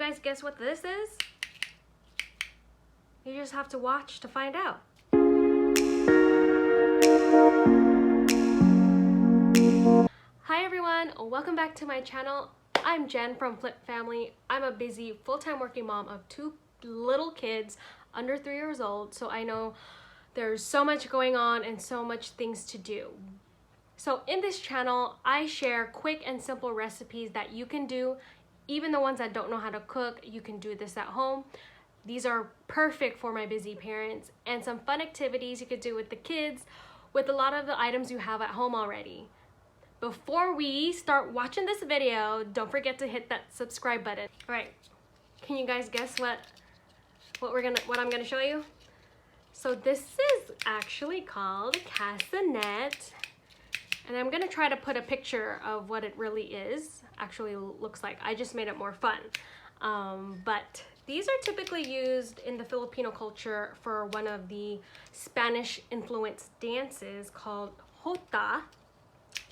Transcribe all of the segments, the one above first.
guys guess what this is? You just have to watch to find out. Hi everyone, welcome back to my channel. I'm Jen from Flip Family. I'm a busy full-time working mom of 2 little kids under 3 years old, so I know there's so much going on and so much things to do. So in this channel, I share quick and simple recipes that you can do. Even the ones that don't know how to cook, you can do this at home. These are perfect for my busy parents, and some fun activities you could do with the kids with a lot of the items you have at home already. Before we start watching this video, don't forget to hit that subscribe button. All right, can you guys guess what I'm gonna show you? So this is actually called castanet, and I'm gonna try to put a picture of what it really is. Actually looks like. I just made it more fun. But these are typically used in the Filipino culture for one of the Spanish influenced dances called jota.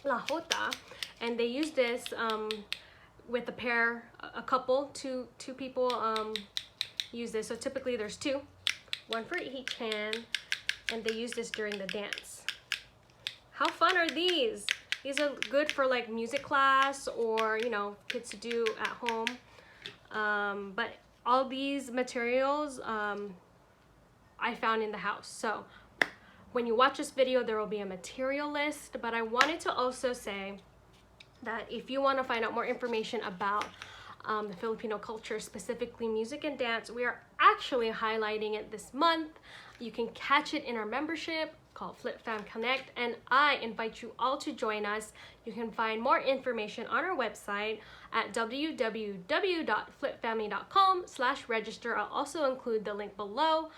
La jota, and they use this with a couple, two people use this. So typically there's 2, one for each hand, and they use this during the dance. How fun are these? These are good for like music class or, you know, kids to do at home. But all these materials I found in the house. So when you watch this video, there will be a material list, but I wanted to also say that if you want to find out more information about the Filipino culture, specifically music and dance, we are actually highlighting it this month. You can catch it in our membership called Flip Fam Connect, and I invite you all to join us. You can find more information on our website at www.flipfamily.com/register. I'll also include the link below.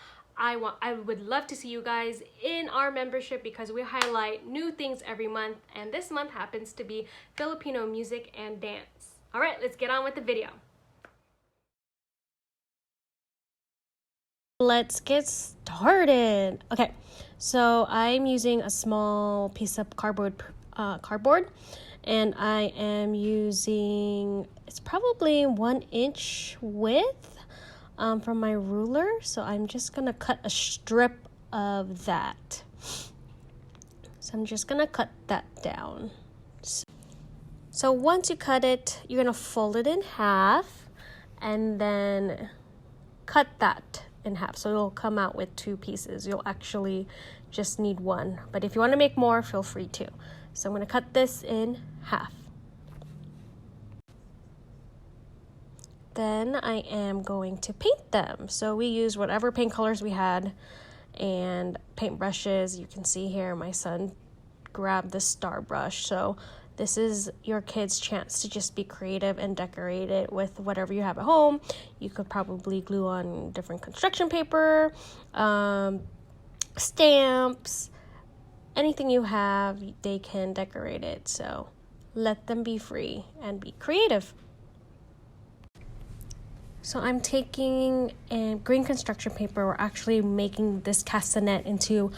I would love to see you guys in our membership because we highlight new things every month, and this month happens to be Filipino music and dance. All right, let's get on with the video. Let's get started. Okay, so I'm using a small piece of cardboard, and I am using, it's probably 1 inch width from my ruler. So I'm just gonna cut a strip of that. So I'm just gonna cut that down. So once you cut it, you're gonna fold it in half and then cut that in half. So it'll come out with 2 pieces. You'll actually just need 1. But if you wanna make more, feel free to. So I'm gonna cut this in half. Then I am going to paint them. So we use whatever paint colors we had and paint brushes. You can see here my son grabbed the star brush. So this is your kid's chance to just be creative and decorate it with whatever you have at home. You could probably glue on different construction paper, stamps, anything you have, they can decorate it. So let them be free and be creative. So I'm taking a green construction paper. We're actually making this castanet into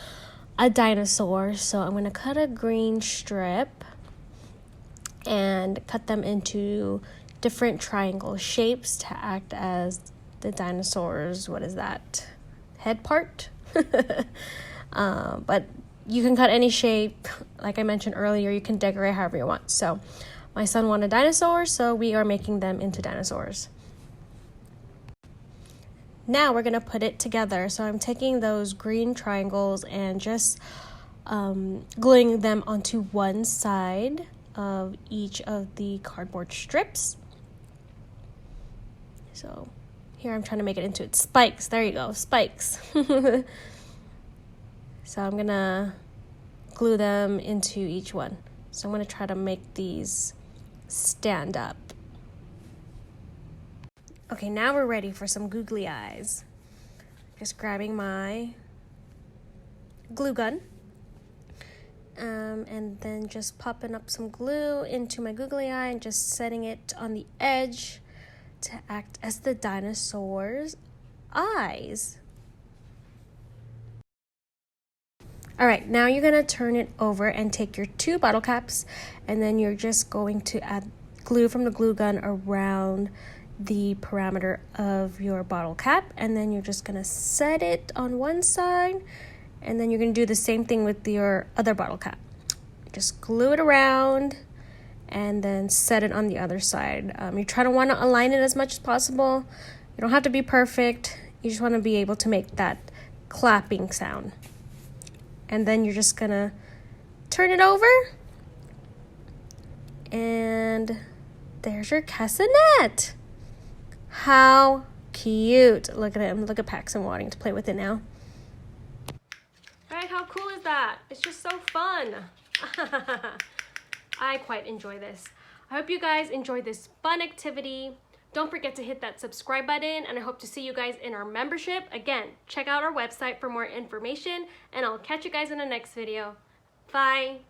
a dinosaur. So I'm going to cut a green strip and cut them into different triangle shapes to act as the dinosaur's, what is that, head part? But you can cut any shape. Like I mentioned earlier, you can decorate however you want. So my son wanted dinosaurs, so we are making them into dinosaurs. Now we're gonna put it together. So I'm taking those green triangles and just gluing them onto one side of each of the cardboard strips. So here I'm trying to make it into spikes. There you go, spikes. So I'm gonna glue them into each one. So I'm gonna try to make these stand up. Okay, now we're ready for some googly eyes. Just grabbing my glue gun. And then just popping up some glue into my googly eye and just setting it on the edge to act as the dinosaur's eyes. All right, now you're gonna turn it over and take your 2 bottle caps, and then you're just going to add glue from the glue gun around the parameter of your bottle cap, and then you're just gonna set it on one side, and then you're gonna do the same thing with your other bottle cap. Just glue it around and then set it on the other side. You try to want to align it as much as possible. You don't have to be perfect. You just want to be able to make that clapping sound. And then you're just gonna turn it over, and there's your castanet. How cute. Look at him. Look at Paxton wanting to play with it now. Right, how cool is that? It's just so fun. I quite enjoy this. I hope you guys enjoyed this fun activity. Don't forget to hit that subscribe button, and I hope to see you guys in our membership. Again, check out our website for more information, and I'll catch you guys in the next video. Bye.